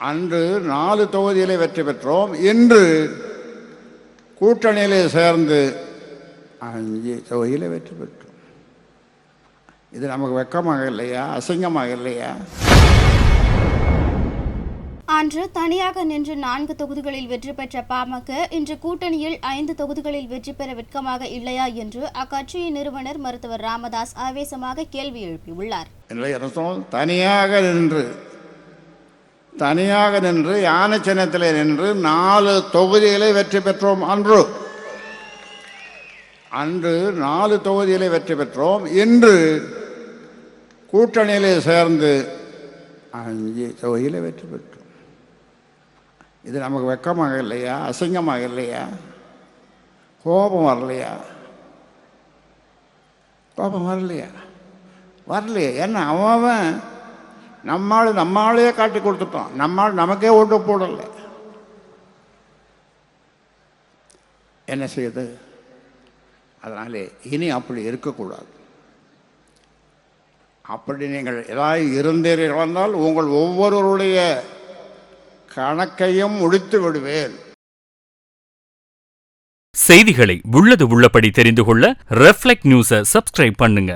அன்று 4 தொகுதியிலே வெற்றி பெற்றோம். இன்று கூட்டணியிலே சேர்ந்து 5 தொகுதியிலே வெற்றி பெற்றோம். இது நமக்கு வெட்கமாக இல்லையா? அசிங்கமாக இல்லையா? அன்று தனியாக நின்று 4 தொகுதிகளில் வெற்றி பெற்ற பாமக இன்று கூட்டணியில் 5 தொகுதிகளில் வெற்றி பெற வெட்கமாக இல்லையா என்று அக்கட்சியின் நிறுவனர் மருத்துவர் ராமதாஸ் ஆவேசமாக கேள்வி எழுப்பியுள்ளார். தனியாக நின்று யானை சின்னத்திலே நின்று 4 தொகுதிகளை வெற்றி பெற்றோம். அன்று 4 தொகுதிகளை வெற்றி பெற்றோம். இன்று கூட்டணியிலே சேர்ந்து 5 தொகுதியிலே வெற்றி பெற்றோம். இது நமக்கு வெட்கமாக இல்லையா? அசிங்கமாக இல்லையா? கோபம் வரலையா? வரலையே. என்ன அவன் நம்மாலேயே காட்டி கொடுத்துட்டோம். நமக்கே ஓட்டு போடலை. என்ன செய்யுது? அதனாலே இனி அப்படி இருக்கக்கூடாது. அப்படி நீங்கள் ஏதாவது இருந்தீர்கள் வந்தால் உங்கள் ஒவ்வொருவருடைய கணக்கையும் முடித்து விடுவேன். செய்திகளை உள்ளது உள்ளபடி தெரிந்து கொள்ள ரெஃப்ளெக்ட் நியூஸை சப்ஸ்கிரைப் பண்ணுங்க.